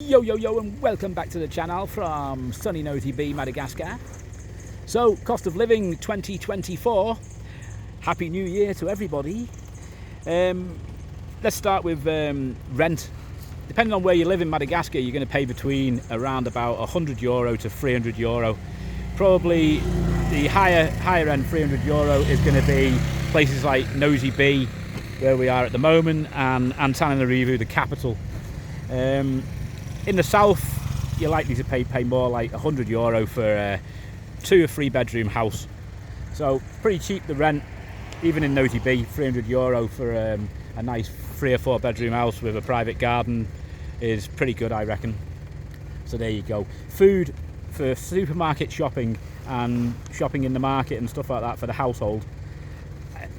Yo yo yo, and welcome back to the channel from sunny Nosy B, Madagascar. So, cost of living 2024. Happy New Year to everybody. Let's start with rent. Depending on where you live in Madagascar, you're going to pay between around about €100 to €300. Probably the higher end €300 is going to be places like Nosy B, where we are at the moment, and Antananarivo, the capital. In the south, you're likely to pay more, like €100 for a 2 or 3 bedroom house. So pretty cheap the rent, even in Nosy B. €300 for a nice 3 or 4 bedroom house with a private garden is pretty good, I reckon. So there you go. Food for supermarket shopping and shopping in the market and stuff like that for the household,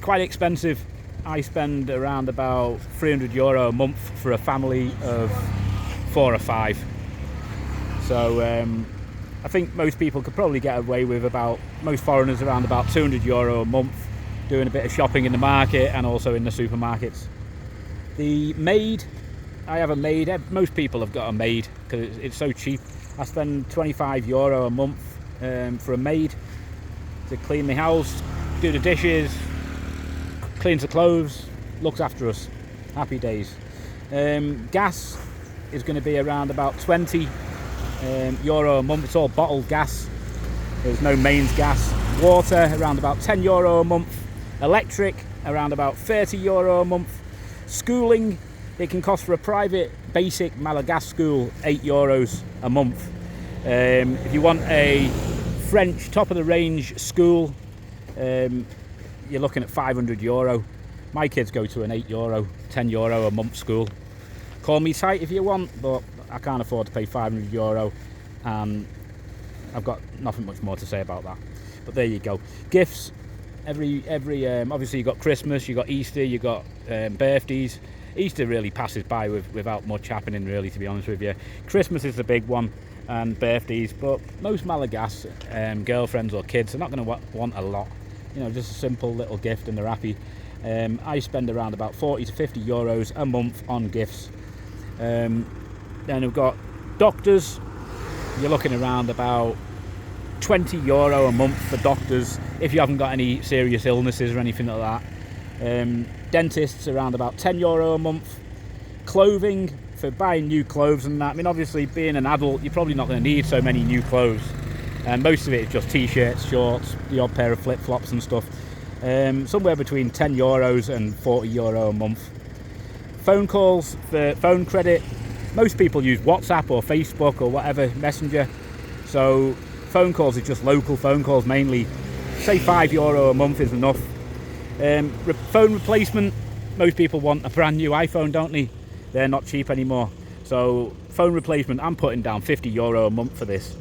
quite expensive. I spend around about €300 a month for a family of 4 or 5. So I think most people could probably get away with most foreigners around about €200 a month doing a bit of shopping in the market and also in the supermarkets. The maid, I have a maid. Most people have got a maid because it's so cheap. I spend €25 a month for a maid to clean the house, do the dishes, cleans the clothes, looks after us. Happy days. Gas is going to be around about €20 a month. It's all bottled gas. There's no mains gas. Water around about €10 a month. Electric around about €30 a month. Schooling, it can cost for a private basic Madagascar school €8 a month. If you want a French top of the range school, you're looking at €500. My kids go to an €8, €10 a month school. Call me tight if you want, but I can't afford to pay €500, and I've got nothing much more to say about that. But there you go. Gifts, obviously you've got Christmas, you've got Easter, you've got birthdays. Easter really passes by without much happening, really, to be honest with you. Christmas is the big one, and birthdays, but most Malagas girlfriends or kids are not going to want a lot. You know, just a simple little gift and they're happy. I spend around about €40 to €50 a month on gifts. Then we've got doctors. You're looking around about €20 a month for doctors if you haven't got any serious illnesses or anything like that. Dentists around about €10 a month. Clothing, for buying new clothes and that. I mean, obviously being an adult, you're probably not going to need so many new clothes, and most of it is just t-shirts, shorts, the odd pair of flip-flops and stuff. Somewhere between €10 and €40 a month. Phone calls for phone credit. Most people use WhatsApp or Facebook or whatever, Messenger. So phone calls are just local phone calls mainly. Say €5 a month is enough. Phone replacement. Most people want a brand new iPhone, don't they? They're not cheap anymore. So phone replacement, I'm putting down €50 a month for this.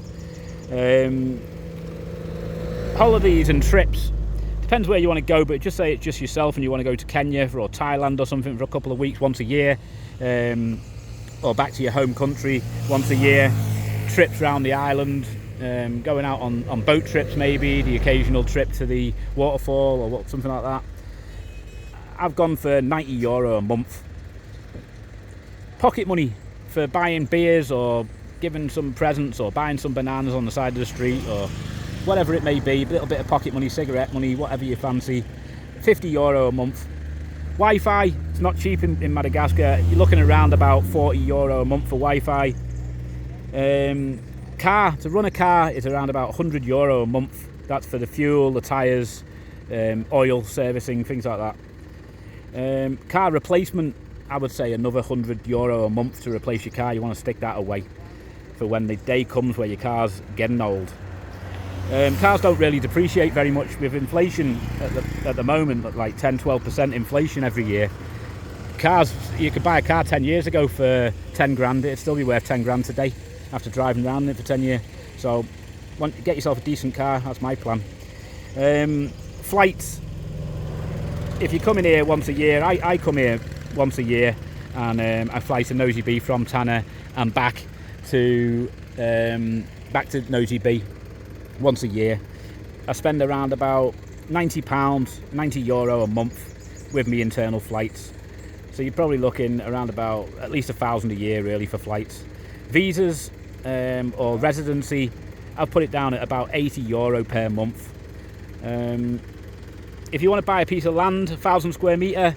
Holidays and trips. Depends where you want to go, but just say it's just yourself and you want to go to Kenya or Thailand or something for a couple of weeks once a year, or back to your home country once a year. Trips around the island, going out on boat trips, maybe the occasional trip to the waterfall or something like that. I've gone for €90 a month. Pocket money for buying beers or giving some presents or buying some bananas on the side of the street or whatever it may be, a little bit of pocket money, cigarette money, whatever you fancy. €50 a month. Wi-Fi, it's not cheap in Madagascar. You're looking around about €40 a month for Wi-Fi. Car, to run a car is around about €100 a month. That's for the fuel, the tyres, oil servicing, things like that. Car replacement, I would say another €100 a month to replace your car. You want to stick that away for when the day comes where your car's getting old. Cars don't really depreciate very much with inflation at the moment, like 10-12% inflation every year. Cars, you could buy a car 10 years ago for 10 grand, it'd still be worth 10 grand today after driving around in it for 10 years. So get yourself a decent car, that's my plan. Flights, if you come in here once a year, I come here once a year, and I fly to Nosy B from Tanna and back to Nosy B once a year. I spend around about £90, €90 a month with me internal flights. So you're probably looking around about at least £1,000 a year really for flights. Visas or residency, I'll put it down at about €80 per month. If you want to buy a piece of land, 1,000 square metre,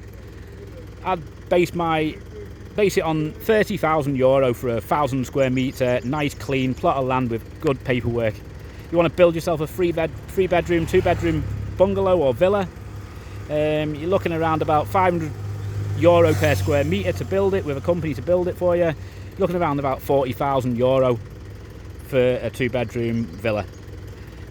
I'd base it on €30,000 for 1,000 square metre, nice clean plot of land with good paperwork. You want to build yourself a three bedroom, 2-bedroom bungalow or villa, you're looking around about €500 per square metre to build it, with a company to build it for you. You're looking around about €40,000 for a 2-bedroom villa.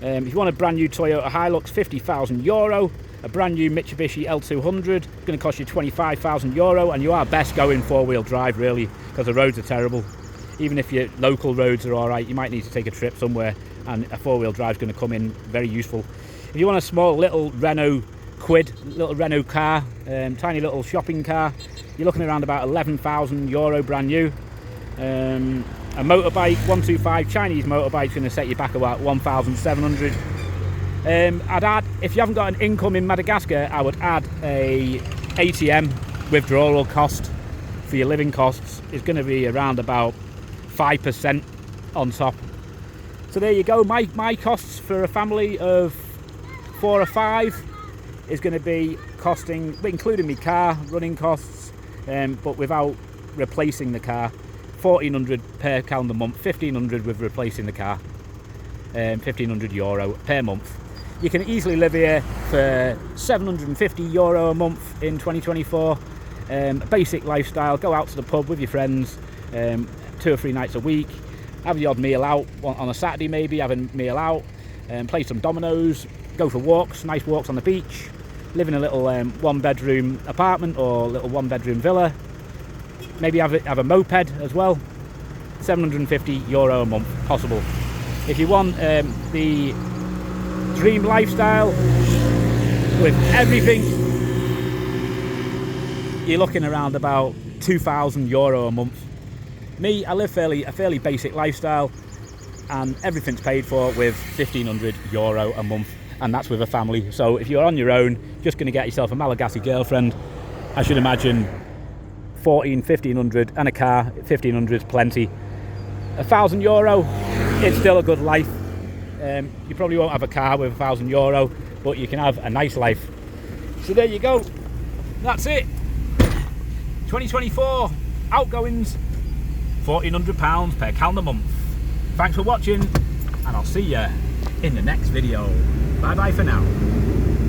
If you want a brand new Toyota Hilux, €50,000. A brand new Mitsubishi L200, going to cost you €25,000, and you are best going 4-wheel drive really, because the roads are terrible. Even if your local roads are alright, you might need to take a trip somewhere, and a 4-wheel drive is going to come in very useful. If you want a small little Renault Kwid, little Renault car, tiny little shopping car, you're looking around about €11,000 brand new. A motorbike, 125 Chinese motorbike, is going to set you back about 1,700. I'd add, if you haven't got an income in Madagascar, I would add a ATM withdrawal cost for your living costs. It's going to be around about 5% on top. So there you go. My costs for a family of 4 or 5 is going to be costing, including my car running costs, but without replacing the car, €1,400 per calendar month, €1,500 with replacing the car, €1,500 per month. You can easily live here for €750 a month in 2024. Basic lifestyle, go out to the pub with your friends 2 or 3 nights a week, have the odd meal out on a Saturday, maybe have a meal out, play some dominoes, go for walks, nice walks on the beach, live in a little 1-bedroom apartment or little 1-bedroom villa, maybe have a moped as well. €750 a month possible. If you want the dream lifestyle with everything, you're looking around about €2,000 a month. Me, I live a fairly basic lifestyle, and everything's paid for with €1,500 a month, and that's with a family. So if you're on your own, just going to get yourself a Malagasy girlfriend, I should imagine €1,500 and a car, €1,500 is plenty. €1,000, it's still a good life. You probably won't have a car with €1,000, but you can have a nice life. So there you go. That's it. 2024 outgoings, £1,400 per calendar month. Thanks for watching, and I'll see you in the next video. Bye bye for now.